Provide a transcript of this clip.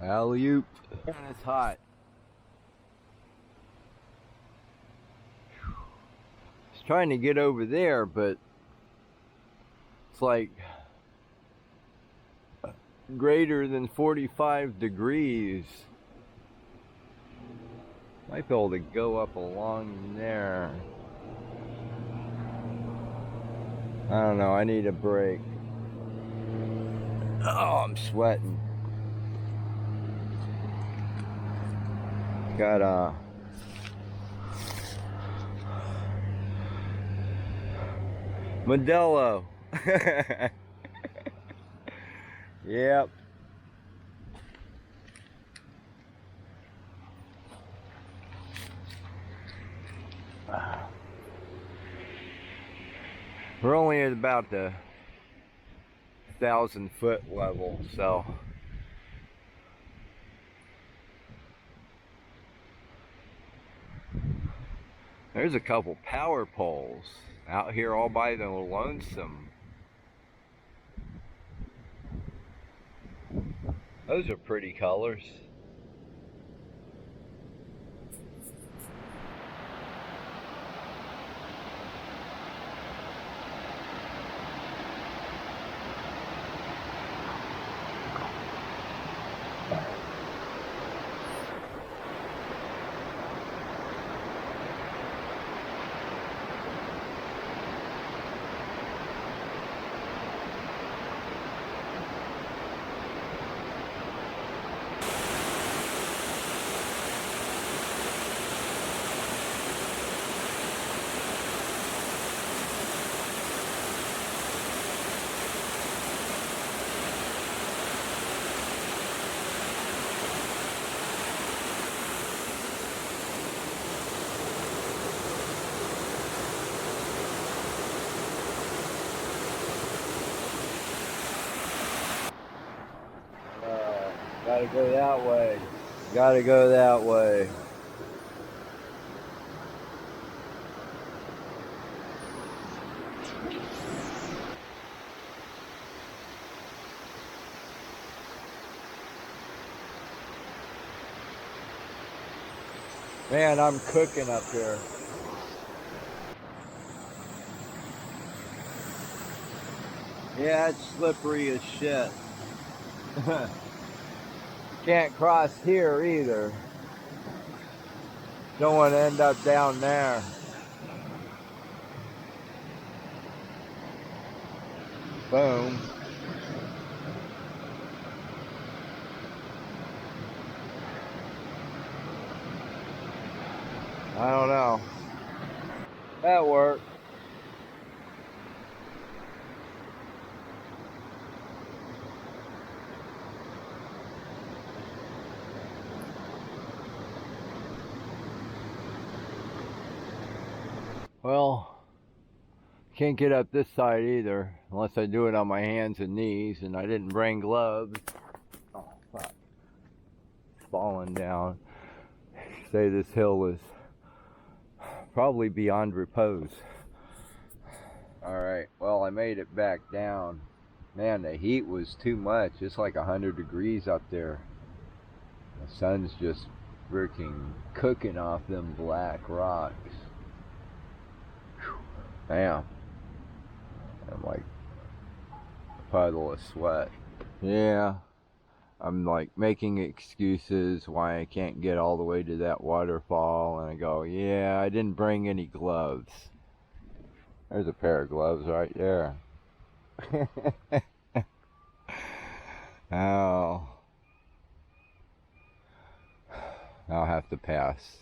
Alley-oop. And it's hot. I was trying to get over there, but it's like greater than 45 degrees. Might be able to go up along there. I don't know, I need a break. Oh, I'm sweating. Got Modelo. Yep. We're only at about the 1,000-foot level, so there's a couple power poles out here all by the lonesome. Those are pretty colors. Gotta go that way. Gotta go that way. Man, I'm cooking up here. Yeah, it's slippery as shit. Can't cross here either. Don't want to end up down there. Boom. I don't know. That worked. Well, can't get up this side either, unless I do it on my hands and knees, and I didn't bring gloves. Oh, fuck. Falling down. Say this hill is probably beyond repose. Alright, well, I made it back down. Man, the heat was too much. It's like 100 degrees up there. The sun's just freaking cooking off them black rocks. Damn. I'm like a puddle of sweat. Yeah. I'm like making excuses why I can't get all the way to that waterfall, and I go, yeah, I didn't bring any gloves. There's a pair of gloves right there. Oh. I'll have to pass.